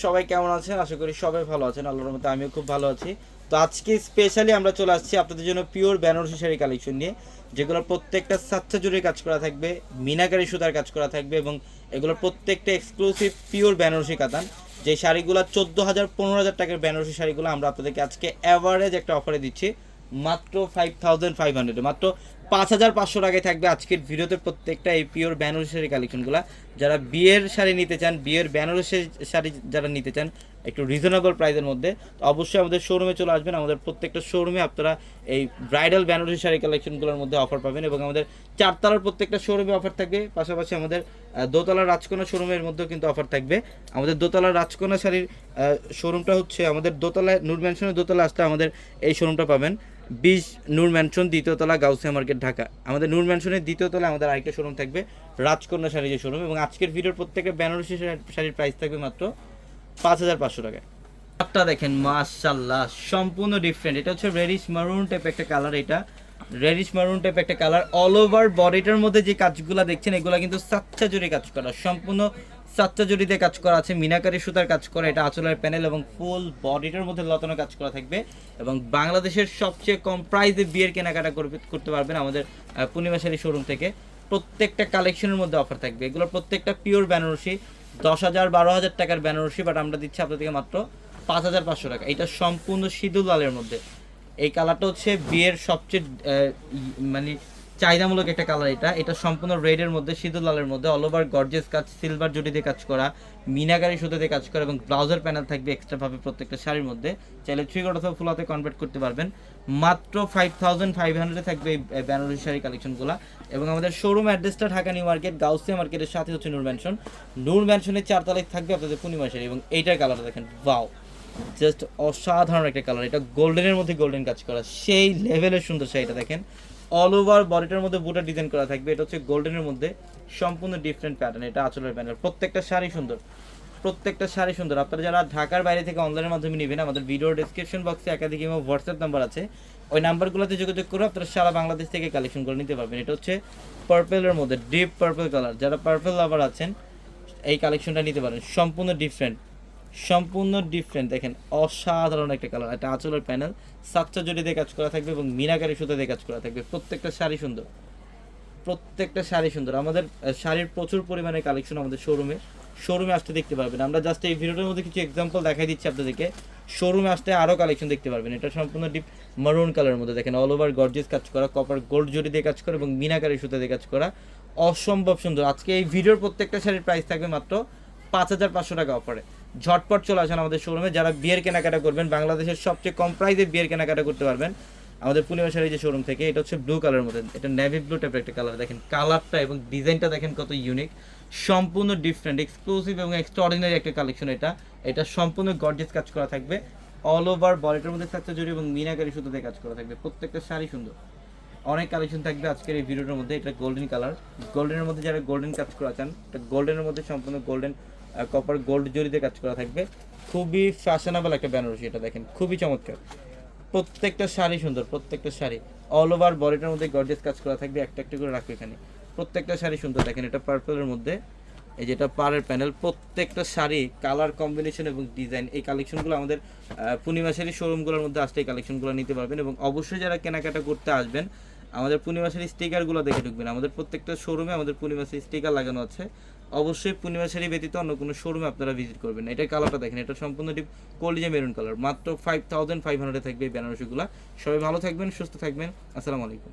সবাই কেমন আছেন? আশা করি সবাই ভালো আছেন। আল্লাহর রহমতে আমিও খুব ভালো আছি। তো আজকে স্পেশালি আমরা চলে আসছি আপনাদের জন্য পিওর বেনারসি শাড়ি কালেকশন নিয়ে, যেগুলোর প্রত্যেকটা সাচ্চা জুড়ে কাজ করা থাকবে, মিনাকারি সুতার কাজ করা থাকবে এবং এগুলোর প্রত্যেকটা এক্সক্লুসিভ পিওর বেনারসি কাতান। যে শাড়িগুলো 14,000 15,000 টাকার বেনারসি শাড়িগুলো আমরা আপনাদেরকে আজকে অ্যাভারেজ একটা অফারে দিচ্ছি মাত্র 5,500, মাত্র 5,500 টাকায় থাকবে আজকের ভিডিওতে প্রত্যেকটা এই পিওর বেনারসি শাড়ি কালেকশনগুলো। যারা বিয়ের শাড়ি নিতে চান, বিয়ের বেনারসি শাড়ি যারা নিতে চান একটু রিজনেবল প্রাইসের মধ্যে, তো অবশ্যই আমাদের শোরুমে চলে আসবেন। আমাদের প্রত্যেকটা শোরুমে আপনারা এই ব্রাইডাল বেনারসি শাড়ি কালেকশনগুলোর মধ্যে অফার পাবেন এবং আমাদের 4 তলার প্রত্যেকটা শোরুমে অফার থাকবে। পাশাপাশি আমাদের দোতলার রাজকন্যা শোরুমের মধ্যেও কিন্তু অফার থাকবে। আমাদের দোতলার রাজকন্যা শাড়ির শোরুমটা হচ্ছে আমাদের দোতলায়, নূর ম্যানশনের দোতলা আসলে আমাদের এই শোরুমটা পাবেন। 20 নূর ম্যানশন, দ্বিতীয়তলা, গাউসিয়া মার্কেট, ঢাকা। আমাদের নূর ম্যানশনের দ্বিতীয়তলা আমাদের আরেকটা শোরুম থাকবে, রাজকন্যা শাড়ির যে শোরুম। এবং আজকের ভিডিওর প্রত্যেকটা বেনারসি শাড়ির প্রাইস থাকবে মাত্র 5,500 টাকায়। কালারটা দেখেন মাশাআল্লাহ, সম্পূর্ণ ডিফারেন্ট। এটা হচ্ছে রেডিশ মারুন টাইপ একটা কালার। এটা রেডিশ মারুন টাইপ একটা কালার। অল ওভার বডিটার মধ্যে যে কাজগুলো দেখছেন এগুলো কিন্তু সাচ্চা জুড়ে কাজ করা, সম্পূর্ণ সাচ্চা জুড়িতে কাজ করা আছে, মিনাকারি সুতার কাজ করা। এটা আঁচলের প্যানেল এবং ফুল বডিটার মধ্যে লতানো কাজ করা থাকবে। এবং বাংলাদেশের সবচেয়ে কম প্রাইসে বিয়ের কেনাকাটা করতে পারবেন আমাদের পূর্ণিমা শাড়ি শোরুম থেকে। প্রত্যেকটা কালেকশনের মধ্যে অফার থাকবে। এগুলো প্রত্যেকটা পিওর বেনারসি, 10,000 12,000 টাকার বেনারসি, বাট আমরা দিচ্ছি আপনাদেরকে মাত্র 5,500 টাকা। এটা সম্পূর্ণ সিঁদুর লালের মধ্যে। এই কালারটা হচ্ছে বিয়ের সবচেয়ে মানে চাহিদামূলক একটা কালার। এটা সম্পূর্ণ রেডের মধ্যে, সিঁদুর লালের মধ্যে, অল ওভার গর্জিয়াস কাজ, সিলভার জুটি দিয়ে কাজ করা, মিনাকারি সুতো দিয়ে কাজ করা এবং ব্লাউজের প্যানেল থাকবে এক্সট্রাভাবে প্রত্যেকটা শাড়ির মধ্যে। চাইলে 3/4 অথবা ফুল হাতে কনভার্ট করতে পারবেন। মাত্র 5,500 থাকবে এই বেনারসি শাড়ি কালেকশনগুলো। এবং আমাদের শোরুম অ্যাড্রেসটা ঢাকা নিউ মার্কেট, গাউসিয়া মার্কেটের সাথে হচ্ছে নূর ম্যানশন। নূর ম্যানশনের 4 তলায় থাকবে আপনাদের পূর্ণিমা শাড়ি। এবং এইটার কালারটা দেখেন, ওয়াও, জাস্ট অসাধারণ একটা কালার। এটা গোল্ডেনের মধ্যে গোল্ডেন কাজ করা, সেই লেভেলের সুন্দর শাড়িটা দেখেন। অল ওভার বডিটার মধ্যে বুটার ডিজাইন করা থাকবে। এটা হচ্ছে গোল্ডেনের মধ্যে সম্পূর্ণ ডিফারেন্ট প্যাটার্ন। এটা আঁচলের প্যানেল। প্রত্যেকটা শাড়ি সুন্দর, প্রত্যেকটা শাড়ি সুন্দর। আপনারা যারা ঢাকার বাইরে থেকে অনলাইনের মাধ্যমে নেবেন, আমাদের ভিডিও ডেসক্রিপশন বক্সে একাধিক এবং হোয়াটসঅ্যাপ নাম্বার আছে, ওই নাম্বারগুলোতে যোগাযোগ করে আপনারা সারা বাংলাদেশ থেকে কালেকশন করে নিতে পারবেন। এটা হচ্ছে পার্পেলের মধ্যে, ডিপ পার্পল কালার। যারা পার্পল লাভার আছেন এই কালেকশনটা নিতে পারেন। সম্পূর্ণ ডিফারেন্ট, সম্পূর্ণ ডিফারেন্ট। দেখেন অসাধারণ একটা কালার। এটা আঁচলের প্যানেল, সাচ্চা জড়ি দিয়ে কাজ করা থাকবে এবং মিনাকারি সুতা দিয়ে কাজ করা থাকবে। প্রত্যেকটা শাড়ি সুন্দর, প্রত্যেকটা শাড়ি সুন্দর। আমাদের শাড়ির প্রচুর পরিমাণে কালেকশন আমাদের শোরুমে আসতে দেখতে পারবেন। আমরা জাস্ট এই ভিডিওটার মধ্যে কিছু এক্সাম্পল দেখাই দিচ্ছি আপনাদেরকে। শোরুমে আসতে আরও কালেকশন দেখতে পারবেন। এটা সম্পূর্ণ ডিপ মারুন কালারের মধ্যে দেখেন, অল ওভার গর্জিয়াস কাজ করা, কপার গোল্ড জড়ি দিয়ে কাজ করা এবং মিনাকারি সুতা দিয়ে কাজ করা, অসম্ভব সুন্দর। আজকে এই ভিডিওর প্রত্যেকটা শাড়ির প্রাইস থাকবে মাত্র 5,500 টাকা অফারে। ঝটপট চলে আসেন আমাদের শোরুমে। যারা বিয়ের কেনাকাটা করবেন, বাংলাদেশের সবচেয়ে কম প্রাইসে বিয়ের কেনাকাটা করতে পারবেন আমাদের পূর্ণিমা শাড়ি যে শোরুম থেকে। এটা হচ্ছে ব্লু কালারের মধ্যে, এটা নেভি ব্লু টাইপের একটা কালার। দেখেন কালারটা এবং ডিজাইনটা দেখেন কত ইউনিক, সম্পূর্ণ ডিফারেন্ট, এক্সক্লুসিভ এবং এক্সট্রাঅর্ডিনারি একটা কালেকশন। এটা সম্পূর্ণ গর্জিয়াস কাজ করা থাকবে। অল ওভার বডিটার মধ্যে থাকছে জড়ি এবং মিনাকারি সুতো দিয়ে কাজ করা থাকবে। প্রত্যেকটা শাড়ি সুন্দর। অনেক কালেকশন থাকবে আজকের এই ভিডিওর মধ্যে। এটা গোল্ডেন কালার, গোল্ডেনের মধ্যে যারা গোল্ডেন কাজ করা চান, এটা গোল্ডেনের মধ্যে সম্পূর্ণ গোল্ডেন কপার গোল্ড জড়িতে কাজ করা থাকবে। খুবই ফ্যাশনেবল একটা বেনারসি। এটা দেখেন খুবই চমৎকার। প্রত্যেকটা শাড়ি সুন্দর, প্রত্যেকটা শাড়ি অল ওভার বডিটার মধ্যে গর্জিয়াস কাজ করা থাকবে। একটা একটা করে রাখবে এখানে। প্রত্যেকটা শাড়ি সুন্দর। দেখেন এটা পার্পলের মধ্যে, এই যেটা পাড়ের প্যানেল। প্রত্যেকটা শাড়ি কালার কম্বিনেশন এবং ডিজাইন, এই কালেকশনগুলো আমাদের পূর্ণিমা শাড়ি শোরুমগুলোর মধ্যে আসলে এই কালেকশনগুলো নিতে পারবেন। এবং অবশ্যই যারা কেনাকাটা করতে আসবেন আমাদের পূর্ণিমা শাড়ি স্টিকারগুলো দেখে ঢুকবেন। আমাদের প্রত্যেকটা শোরুমে আমাদের পূর্ণিমা শাড়ি স্টিকার লাগানো আছে। অবশ্যই পূর্ণিমা শাড়ি ব্যতীত অন্য কোনো শোরুমে আপনারা ভিজিট করবেন। এটার কালারটা দেখেন, এটা সম্পূর্ণ ডিপ কলিজা মেরুন কালার। মাত্র 5,500 থাকবে এই বেনারসিগুলো। সবাই ভালো থাকবেন, সুস্থ থাকবেন। আসসালামু আলাইকুম।